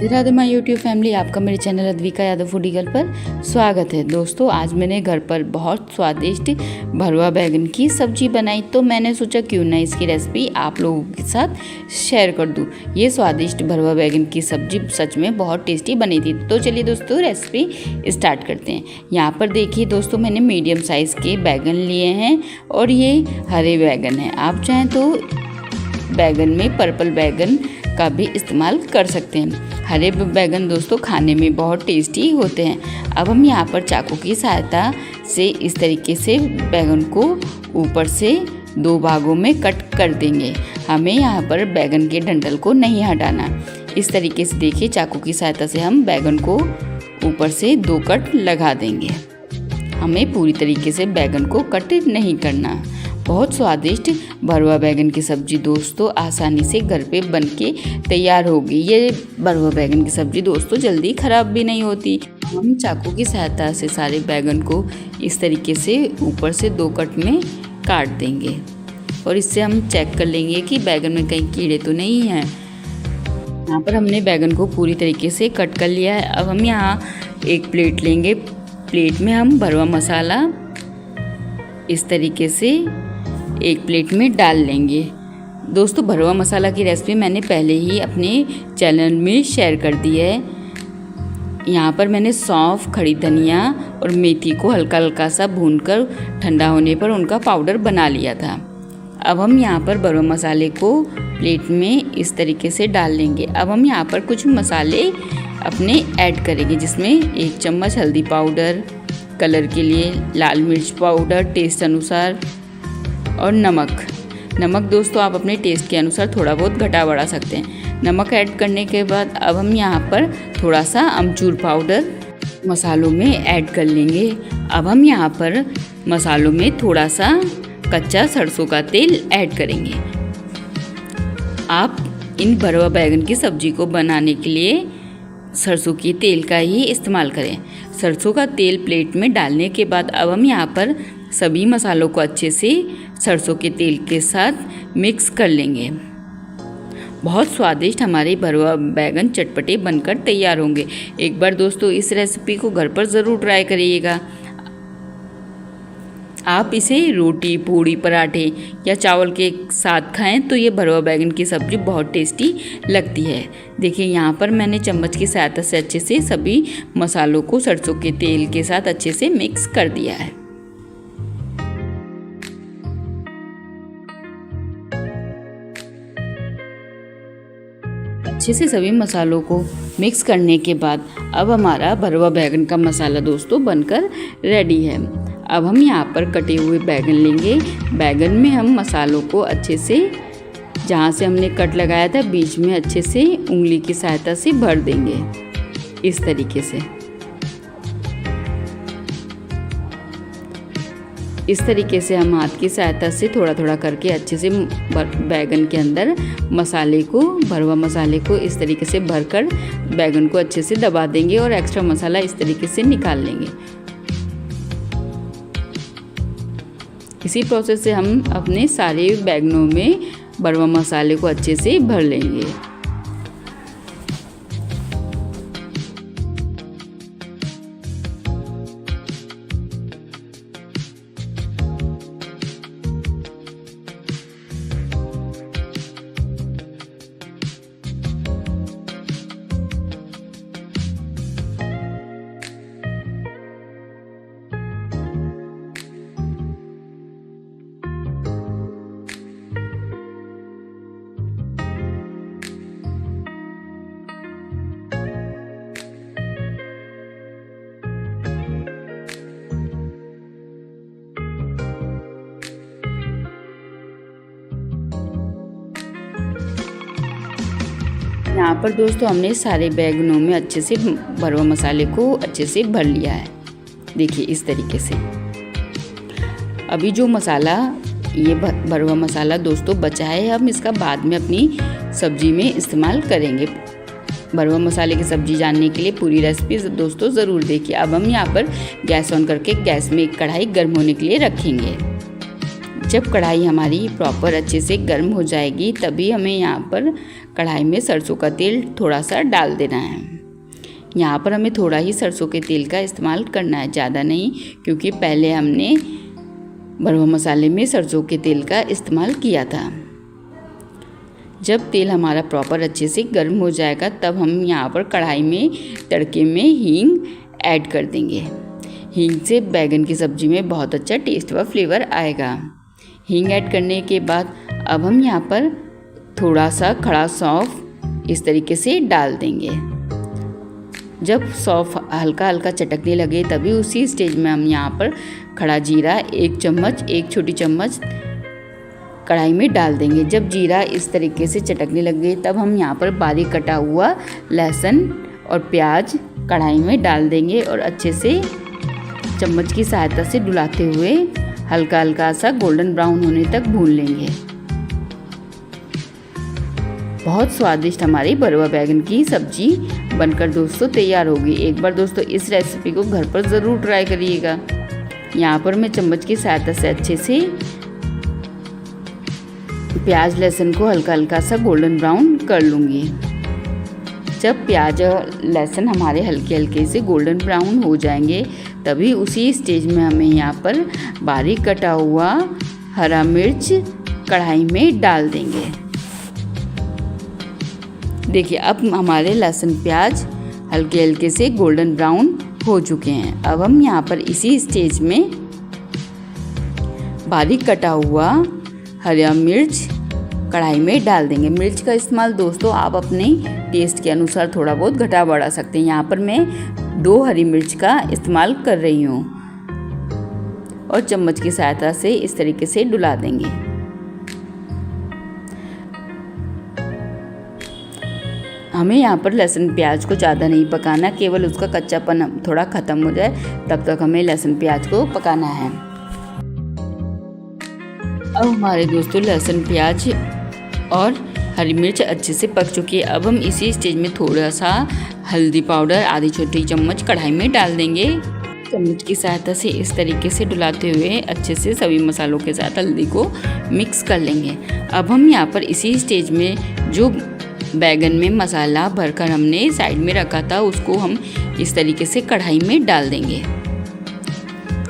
Radhe Radhe my YouTube family, आपका मेरे channel Advika Yadav foodie girl पर स्वागत है। दोस्तों, आज मैंने घर पर बहुत स्वादिष्ट भरवा बैगन की सब्जी बनाई, तो मैंने सोचा क्यों ना इसकी रेसिपी आप लोगों के साथ शेयर कर दूं। ये स्वादिष्ट भरवा बैगन की सब्जी सच में बहुत टेस्टी बनी थी। तो चलिए दोस्तों, रेसिपी स्टार्ट करते हैं। यहाँ पर देखिए दोस्तों, मैंने मीडियम साइज़ के बैगन लिए हैं और ये हरे बैगन हैं। आप चाहें तो बैगन में पर्पल बैगन का भी इस्तेमाल कर सकते हैं। हरे बैगन दोस्तों खाने में बहुत टेस्टी होते हैं। अब हम यहाँ पर चाकू की सहायता से इस तरीके से बैगन को ऊपर से 2 भागों में कट कर देंगे। हमें यहाँ पर बैगन के डंठल को नहीं हटाना। इस तरीके से देखिए, चाकू की सहायता से हम बैगन को ऊपर से 2 कट लगा देंगे। हमें पूरी तरीके से बैगन को कट नहीं करना। बहुत स्वादिष्ट भरवा बैगन की सब्जी दोस्तों आसानी से घर पे बनके तैयार होगी। ये भरवा बैगन की सब्जी दोस्तों जल्दी ख़राब भी नहीं होती। हम चाकू की सहायता से सारे बैगन को इस तरीके से ऊपर से 2 कट में काट देंगे और इससे हम चेक कर लेंगे कि बैगन में कहीं कीड़े तो नहीं हैं। यहाँ पर हमने बैगन को पूरी तरीके से कट कर लिया है। अब हम यहाँ एक प्लेट लेंगे। प्लेट में हम भरवा मसाला इस तरीके से एक प्लेट में डाल लेंगे। दोस्तों, भरवा मसाला की रेसिपी मैंने पहले ही अपने चैनल में शेयर कर दी है। यहाँ पर मैंने सौंफ, खड़ी धनिया और मेथी को हल्का हल्का सा भूनकर ठंडा होने पर उनका पाउडर बना लिया था। अब हम यहाँ पर भरवा मसाले को प्लेट में इस तरीके से डाल लेंगे। अब हम यहाँ पर कुछ मसाले अपने ऐड करेंगे, जिसमें 1 चम्मच हल्दी पाउडर, कलर के लिए लाल मिर्च पाउडर टेस्ट अनुसार और नमक दोस्तों आप अपने टेस्ट के अनुसार थोड़ा बहुत घटा बढ़ा सकते हैं। नमक ऐड करने के बाद अब हम यहाँ पर थोड़ा सा अमचूर पाउडर मसालों में ऐड कर लेंगे। अब हम यहाँ पर मसालों में थोड़ा सा कच्चा सरसों का तेल ऐड करेंगे। आप इन भरवा बैगन की सब्जी को बनाने के लिए सरसों के तेल का ही इस्तेमाल करें। सरसों का तेल प्लेट में डालने के बाद अब हम यहाँ पर सभी मसालों को अच्छे से सरसों के तेल के साथ मिक्स कर लेंगे। बहुत स्वादिष्ट हमारे भरवा बैगन चटपटे बनकर तैयार होंगे। एक बार दोस्तों इस रेसिपी को घर पर ज़रूर ट्राई करिएगा। आप इसे रोटी, पूड़ी, पराठे या चावल के साथ खाएं तो ये भरवा बैगन की सब्ज़ी बहुत टेस्टी लगती है। देखिए, यहाँ पर मैंने चम्मच की सहायता से अच्छे से सभी मसालों को सरसों के तेल के साथ अच्छे से मिक्स कर दिया है। अच्छे से सभी मसालों को मिक्स करने के बाद अब हमारा भरवा बैगन का मसाला दोस्तों बनकर रेडी है। अब हम यहाँ पर कटे हुए बैगन लेंगे। बैगन में हम मसालों को अच्छे से, जहाँ से हमने कट लगाया था, बीच में अच्छे से उंगली की सहायता से भर देंगे इस तरीके से। इस तरीके से हम हाथ की सहायता से थोड़ा थोड़ा करके अच्छे से बैगन के अंदर मसाले को, भरवा मसाले को इस तरीके से भरकर बैगन को अच्छे से दबा देंगे और एक्स्ट्रा मसाला इस तरीके से निकाल लेंगे। इसी प्रोसेस से हम अपने सारे बैगनों में भरवा मसाले को अच्छे से भर लेंगे। यहाँ पर दोस्तों हमने सारे बैगनों में अच्छे से भरवा मसाले को अच्छे से भर लिया है। देखिए इस तरीके से। अभी जो मसाला, ये भरवा मसाला दोस्तों बचा है, हम इसका बाद में अपनी सब्जी में इस्तेमाल करेंगे। भरवा मसाले की सब्जी जानने के लिए पूरी रेसिपी दोस्तों ज़रूर देखिए। अब हम यहाँ पर गैस ऑन करके गैस में एक कढ़ाई गर्म होने के लिए रखेंगे। जब कढ़ाई हमारी प्रॉपर अच्छे से गर्म हो जाएगी तभी हमें यहाँ पर कढ़ाई में सरसों का तेल थोड़ा सा डाल देना है। यहाँ पर हमें थोड़ा ही सरसों के तेल का इस्तेमाल करना है, ज़्यादा नहीं, क्योंकि पहले हमने भरवा मसाले में सरसों के तेल का इस्तेमाल किया था। जब तेल हमारा प्रॉपर अच्छे से गर्म हो जाएगा तब हम यहाँ पर कढ़ाई में तड़के में हींग ऐड कर देंगे। हींग से बैगन की सब्ज़ी में बहुत अच्छा टेस्ट व फ्लेवर आएगा। हींग ऐड करने के बाद अब हम यहाँ पर थोड़ा सा खड़ा सौंफ इस तरीके से डाल देंगे। जब सौंफ हल्का हल्का चटकने लगे तभी उसी स्टेज में हम यहाँ पर खड़ा जीरा 1 चम्मच, 1 छोटी चम्मच कढ़ाई में डाल देंगे। जब जीरा इस तरीके से चटकने लगे तब हम यहाँ पर बारीक कटा हुआ लहसुन और प्याज कढ़ाई में डाल देंगे और अच्छे से चम्मच की सहायता से डुलाते हुए हल्का हल्का सा गोल्डन ब्राउन होने तक भून लेंगे। बहुत स्वादिष्ट हमारी भरवा बैगन की सब्जी बनकर दोस्तों तैयार होगी। एक बार दोस्तों इस रेसिपी को घर पर ज़रूर ट्राई करिएगा। यहाँ पर मैं चम्मच की सहायता से अच्छे से प्याज लहसुन को हल्का हल्का सा गोल्डन ब्राउन कर लूँगी। जब प्याज और लहसुन हमारे हल्के हल्के से गोल्डन ब्राउन हो जाएंगे तभी उसी स्टेज में हमें यहाँ पर बारीक कटा हुआ हरा मिर्च कढ़ाई में डाल देंगे। देखिए अब हमारे लहसुन प्याज हल्के हल्के से गोल्डन ब्राउन हो चुके हैं। अब हम यहाँ पर इसी स्टेज में बारीक कटा हुआ हरा मिर्च कढ़ाई में डाल देंगे। मिर्च का इस्तेमाल दोस्तों आप अपने टेस्ट के अनुसार थोड़ा बहुत घटा बढ़ा सकते हैं। यहाँ पर मैं 2 हरी मिर्च का इस्तेमाल कर रही हूँ और चम्मच की सहायता से इस तरीके से डुला देंगे। हमें यहाँ पर लहसुन प्याज को ज़्यादा नहीं पकाना, केवल उसका कच्चापन थोड़ा ख़त्म हो जाए तब तक हमें लहसुन प्याज को पकाना है। अब हमारे दोस्तों लहसुन प्याज और हरी मिर्च अच्छे से पक चुकी है। अब हम इसी स्टेज में थोड़ा सा हल्दी पाउडर आधी छोटी चम्मच कढ़ाई में डाल देंगे। चम्मच की सहायता से इस तरीके से डुलाते हुए अच्छे से सभी मसालों के साथ हल्दी को मिक्स कर लेंगे। अब हम यहाँ पर इसी स्टेज में जो बैगन में मसाला भरकर हमने साइड में रखा था उसको हम इस तरीके से कढ़ाई में डाल देंगे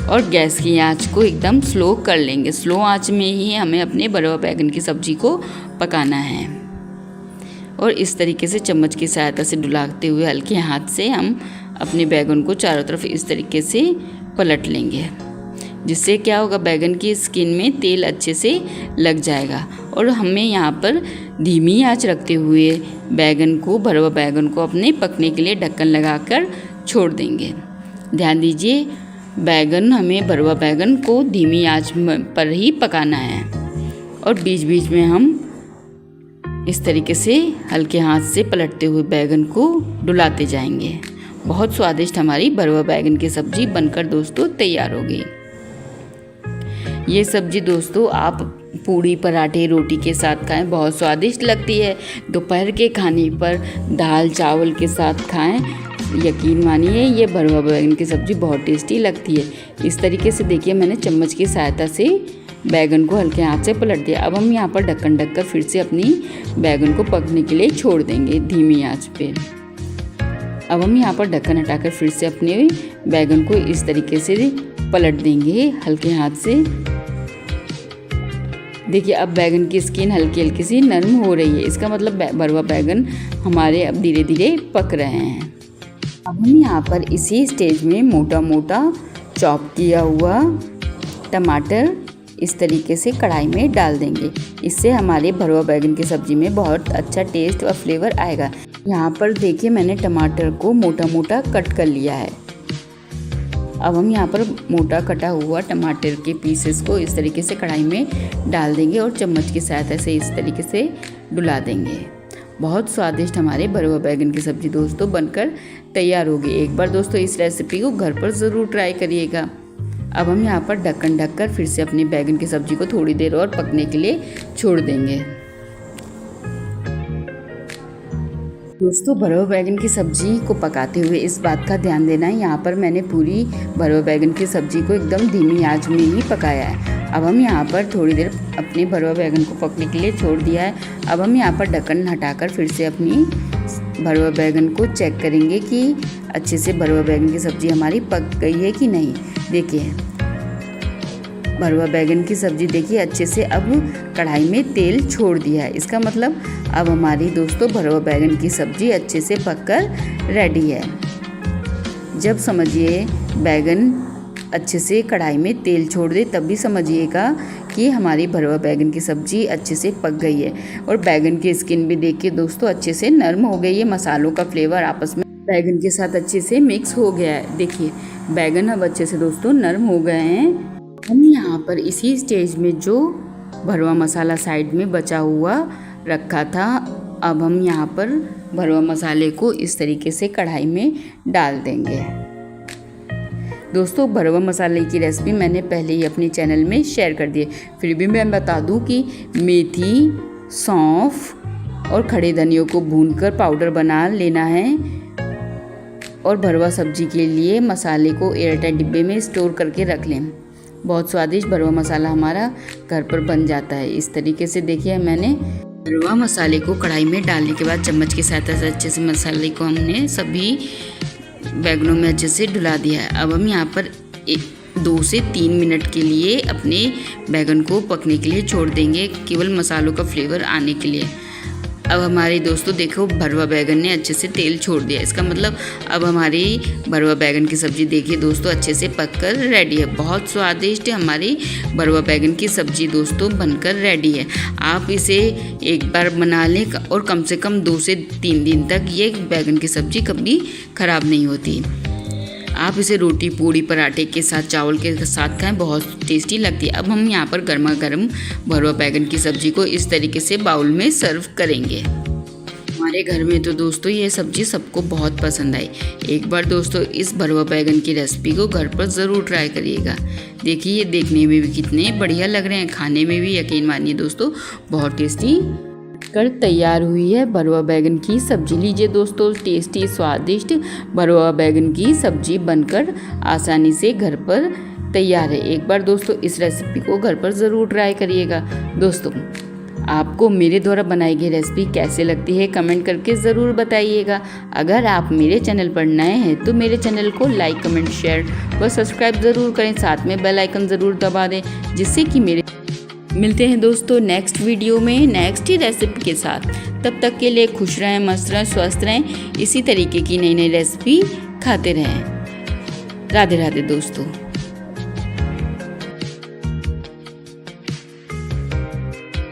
और गैस की आंच को एकदम स्लो कर लेंगे। स्लो आंच में ही हमें अपने भरवा बैगन की सब्ज़ी को पकाना है और इस तरीके से चम्मच की सहायता से डुलाते हुए हल्के हाथ से हम अपने बैगन को चारों तरफ इस तरीके से पलट लेंगे, जिससे क्या होगा बैगन की स्किन में तेल अच्छे से लग जाएगा। और हमें यहाँ पर धीमी आंच रखते हुए भरवा बैगन को अपने पकने के लिए ढक्कन लगाकर छोड़ देंगे। ध्यान दीजिए हमें भरवा बैगन को धीमी आंच पर ही पकाना है और बीच बीच में हम इस तरीके से हल्के हाथ से पलटते हुए बैगन को डुलाते जाएंगे। बहुत स्वादिष्ट हमारी भरवा बैगन की सब्जी बनकर दोस्तों तैयार होगी। ये सब्जी दोस्तों आप पूड़ी पराठे रोटी के साथ खाएं, बहुत स्वादिष्ट लगती है। दोपहर के खाने पर दाल चावल के साथ खाएं, यकीन मानिए ये भरवा बैगन की सब्ज़ी बहुत टेस्टी लगती है। इस तरीके से देखिए मैंने चम्मच की सहायता से बैगन को हल्के हाथ से पलट दिया। अब हम यहाँ पर ढक्कन ढककर फिर से अपनी बैगन को पकने के लिए छोड़ देंगे धीमी आंच पे। अब हम यहाँ पर ढक्कन हटाकर फिर से अपने बैगन को इस तरीके से पलट देंगे हल्के हाथ से। देखिए अब बैगन की स्किन हल्की हल्की सी नरम हो रही है, इसका मतलब भरवा बैगन हमारे अब धीरे धीरे पक रहे हैं। अब हम यहाँ पर इसी स्टेज में मोटा मोटा चॉप किया हुआ टमाटर इस तरीके से कढ़ाई में डाल देंगे। इससे हमारे भरवा बैगन की सब्ज़ी में बहुत अच्छा टेस्ट और फ्लेवर आएगा। यहाँ पर देखिए मैंने टमाटर को मोटा मोटा कट कर लिया है। अब हम यहाँ पर मोटा कटा हुआ टमाटर के पीसेस को इस तरीके से कढ़ाई में डाल देंगे और चम्मच की सहायता से इस तरीके से डुला देंगे। बहुत स्वादिष्ट हमारे भरवा बैगन की सब्ज़ी दोस्तों बनकर तैयार होगी। एक बार दोस्तों इस रेसिपी को घर पर ज़रूर ट्राई करिएगा। अब हम यहाँ पर ढक्कन ढककर फिर से अपनी बैगन की सब्ज़ी को थोड़ी देर और पकने के लिए छोड़ देंगे। दोस्तों भरवा बैगन की सब्जी को पकाते हुए इस बात का ध्यान देना है, यहाँ पर मैंने पूरी भरवा बैगन की सब्जी को एकदम धीमी आंच में ही पकाया है। अब हम यहाँ पर थोड़ी देर अपने भरवा बैगन को पकने के लिए छोड़ दिया है। अब हम यहाँ पर ढक्कन हटाकर फिर से अपनी भरवा बैगन को चेक करेंगे कि अच्छे से भरवा बैगन की सब्जी हमारी पक गई है कि नहीं। देखिए भरवा बैगन की सब्जी देखिए अच्छे से अब कढ़ाई में तेल छोड़ दिया है। इसका मतलब अब हमारी दोस्तों भरवा बैगन की सब्जी अच्छे से पककर रेडी है। जब समझिए बैगन अच्छे से कढ़ाई में तेल छोड़ दे तब भी समझिएगा कि हमारी भरवा बैगन की सब्जी अच्छे से पक गई है। और बैगन की स्किन भी देखिए दोस्तों अच्छे से नरम हो गई है। मसालों का फ्लेवर आपस में बैगन के साथ अच्छे से मिक्स हो गया है। देखिए बैगन अब अच्छे से दोस्तों नरम हो गए हैं। हम यहाँ पर इसी स्टेज में जो भरवा मसाला साइड में बचा हुआ रखा था, अब हम यहाँ पर भरवा मसाले को इस तरीके से कढ़ाई में डाल देंगे। दोस्तों भरवा मसाले की रेसिपी मैंने पहले ही अपने चैनल में शेयर कर दी है, फिर भी मैं बता दूं कि मेथी, सौंफ और खड़े धनियों को भूनकर पाउडर बना लेना है। और भरवा सब्जी के लिए मसाले को एयरटाइट डिब्बे में स्टोर करके रख लें। बहुत स्वादिष्ट भरवा मसाला हमारा घर पर बन जाता है। इस तरीके से देखिए मैंने भरवा मसाले को कढ़ाई में डालने के बाद चम्मच की सहायता से अच्छे से मसाले को हमने सभी बैगनों में अच्छे से डुला दिया है। अब हम यहाँ पर 2 से 3 मिनट के लिए अपने बैगन को पकने के लिए छोड़ देंगे, केवल मसालों का फ्लेवर आने के लिए। अब हमारे दोस्तों देखो भरवा बैगन ने अच्छे से तेल छोड़ दिया। इसका मतलब अब हमारी भरवा बैगन की सब्ज़ी देखिए दोस्तों अच्छे से पककर रेडी है। बहुत स्वादिष्ट हमारी भरवा बैगन की सब्ज़ी दोस्तों बनकर रेडी है। आप इसे एक बार बना लें और कम से कम 2 से 3 दिन तक ये बैगन की सब्ज़ी कभी ख़राब नहीं होती। आप इसे रोटी, पूड़ी, पराठे के साथ, चावल के साथ खाएं, बहुत टेस्टी लगती है। अब हम यहाँ पर गर्मा गर्म भरवा बैगन की सब्ज़ी को इस तरीके से बाउल में सर्व करेंगे। हमारे घर में तो दोस्तों ये सब्ज़ी सबको बहुत पसंद आई। एक बार दोस्तों इस भरवा बैगन की रेसिपी को घर पर ज़रूर ट्राई करिएगा। देखिए ये देखने में भी कितने बढ़िया लग रहे हैं, खाने में भी यकीन मानिए दोस्तों बहुत टेस्टी कर तैयार हुई है भरवा बैगन की सब्जी। लीजिए दोस्तों टेस्टी स्वादिष्ट भरवा बैगन की सब्जी बनकर आसानी से घर पर तैयार है। एक बार दोस्तों इस रेसिपी को घर पर ज़रूर ट्राई करिएगा। दोस्तों आपको मेरे द्वारा बनाई गई रेसिपी कैसे लगती है कमेंट करके ज़रूर बताइएगा। अगर आप मेरे चैनल पर नए हैं तो मेरे चैनल को लाइक, कमेंट, शेयर व सब्सक्राइब ज़रूर करें। साथ में बेल आइकन ज़रूर दबा दें जिससे कि मेरे मिलते हैं दोस्तों नेक्स्ट वीडियो में नेक्स्ट ही रेसिपी के साथ। तब तक के लिए खुश रहें, मस्त रहें, स्वस्थ रहें। इसी तरीके की नई नई रेसिपी खाते रहें। राधे राधे दोस्तों।